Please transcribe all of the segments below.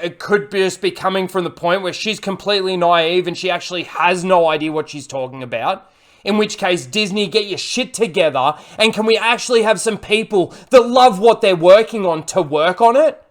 it could just be coming from the point where she's completely naive and she actually has no idea what she's talking about. In which case, Disney, get your shit together, and can we actually have some people that love what they're working on to work on it?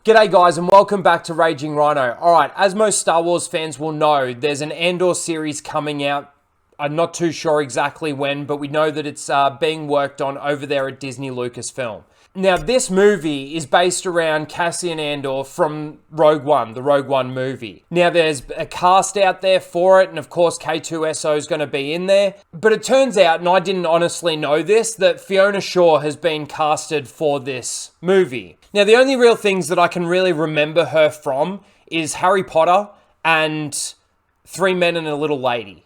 G'day guys, and welcome back to Raging Rhino. Alright, as most Star Wars fans will know, there's an Andor series coming out. I'm not too sure exactly when, but we know that it's being worked on over there at Disney Lucasfilm. Now, this movie is based around Cassian Andor from Rogue One, the Rogue One movie. Now, there's a cast out there for it, and of course, K2SO is going to be in there. But it turns out, and I didn't honestly know this, that Fiona Shaw has been casted for this movie. Now, the only real things that I can really remember her from is Harry Potter and Three Men and a Little Lady.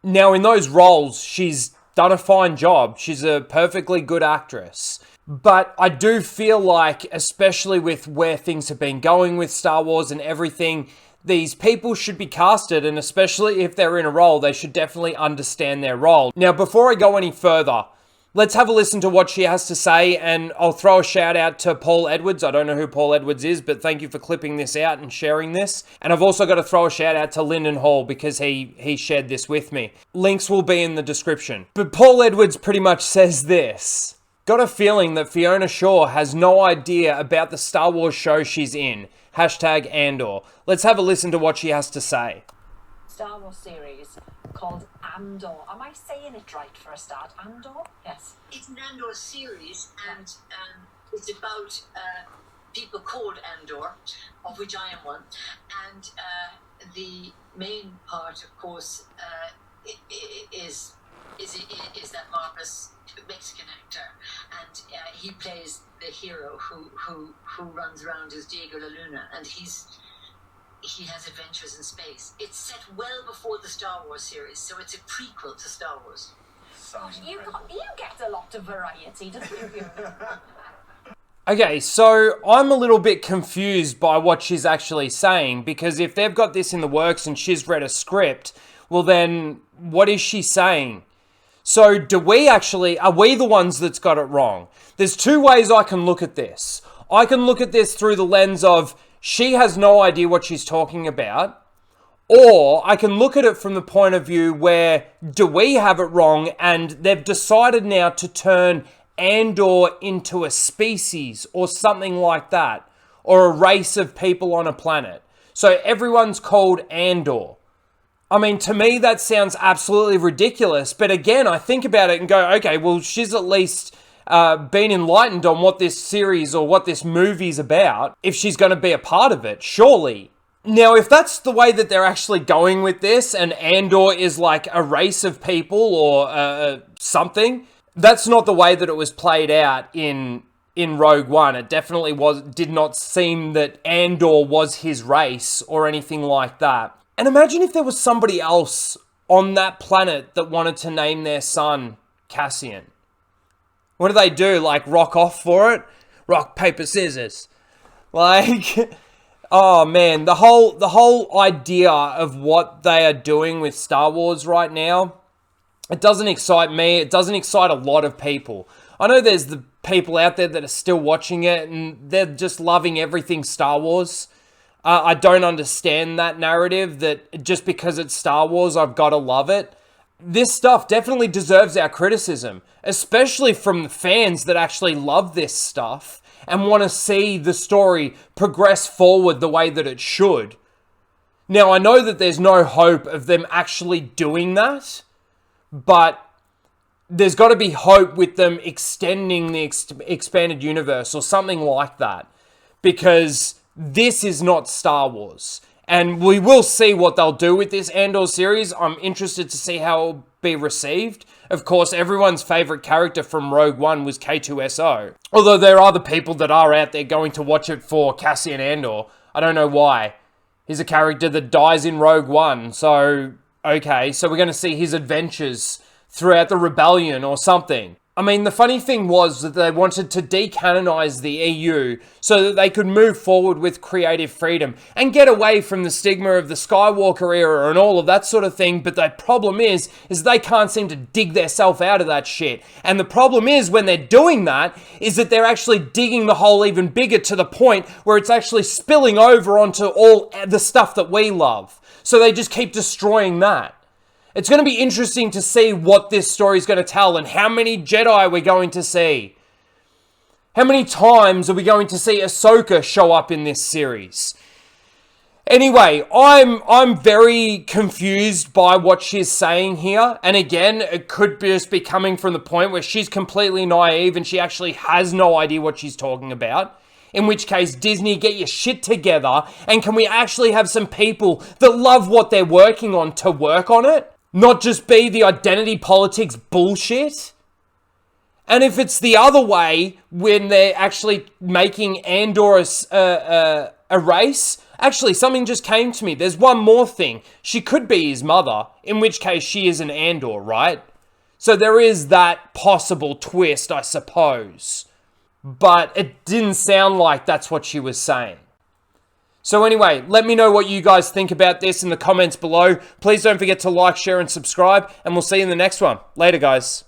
Now, in those roles, she's done a fine job. She's a perfectly good actress. But I do feel like, especially with where things have been going with Star Wars and everything, these people should be casted, and especially if they're in a role, they should definitely understand their role. Now, before I go any further, let's have a listen to what she has to say, and I'll throw a shout out to Paul Edwards. I don't know who Paul Edwards is, but thank you for clipping this out and sharing this. And I've also got to throw a shout out to Lyndon Hall because he shared this with me. Links will be in the description. But Paul Edwards pretty much says this. Got a feeling that Fiona Shaw has no idea about the Star Wars show she's in. Hashtag Andor. Let's have a listen to what she has to say. Star Wars series called Andor. Am I saying it right for a start? Andor? Yes. It's an Andor series, and it's about people called Andor, of which I am one. And the main part, of course, is that marvelous Mexican actor, and he plays the hero who runs around as Diego La Luna, and he has adventures in space. It's set well before the Star Wars series, so it's a prequel to Star Wars. You get a lot of variety, don't you? Okay, so I'm a little bit confused by what she's actually saying, because if they've got this in the works and she's read a script, well then, what is she saying? So are we the ones that's got it wrong? There's two ways I can look at this. I can look at this through the lens of she has no idea what she's talking about, or I can look at it from the point of view where do we have it wrong and they've decided now to turn Andor into a species or something like that, or a race of people on a planet. So everyone's called Andor. I mean, to me, that sounds absolutely ridiculous. But again, I think about it and go, okay, well, she's at least been enlightened on what this series or what this movie's about, if she's going to be a part of it, surely. Now, if that's the way that they're actually going with this, and Andor is like a race of people or something, that's not the way that it was played out in Rogue One. It definitely did not seem that Andor was his race or anything like that. And imagine if there was somebody else on that planet that wanted to name their son Cassian. What do? Like, rock off for it? Rock, paper, scissors. Like, oh man, the whole idea of what they are doing with Star Wars right now, it doesn't excite me. It doesn't excite a lot of people. I know there's the people out there that are still watching it and they're just loving everything Star Wars. I don't understand that narrative that just because it's Star Wars, I've got to love it. This stuff definitely deserves our criticism, especially from the fans that actually love this stuff and want to see the story progress forward the way that it should. Now, I know that there's no hope of them actually doing that, but there's got to be hope with them extending the expanded universe or something like that, because this is not Star Wars. And we will see what they'll do with this Andor series. I'm interested to see how it'll be received. Of course, everyone's favourite character from Rogue One was K2SO. Although there are other people that are out there going to watch it for Cassian Andor. I don't know why. He's a character that dies in Rogue One. So, okay, so we're going to see his adventures throughout the rebellion or something. I mean, the funny thing was that they wanted to decanonize the EU so that they could move forward with creative freedom and get away from the stigma of the Skywalker era and all of that sort of thing. But the problem is they can't seem to dig themselves out of that shit. And the problem is when they're doing that is that they're actually digging the hole even bigger to the point where it's actually spilling over onto all the stuff that we love. So they just keep destroying that. It's going to be interesting to see what this story is going to tell and how many Jedi we're going to see. How many times are we going to see Ahsoka show up in this series? Anyway, I'm very confused by what she's saying here. And again, it could just be coming from the point where she's completely naive and she actually has no idea what she's talking about. In which case, Disney, get your shit together. And can we actually have some people that love what they're working on to work on it? Not just be the identity politics bullshit. And if it's the other way, when they're actually making Andor a race, actually something just came to me. There's one more thing. She could be his mother, in which case she is an Andor, right? So there is that possible twist, I suppose. But it didn't sound like that's what she was saying. So anyway, let me know what you guys think about this in the comments below. Please don't forget to like, share, and subscribe, and we'll see you in the next one. Later, guys.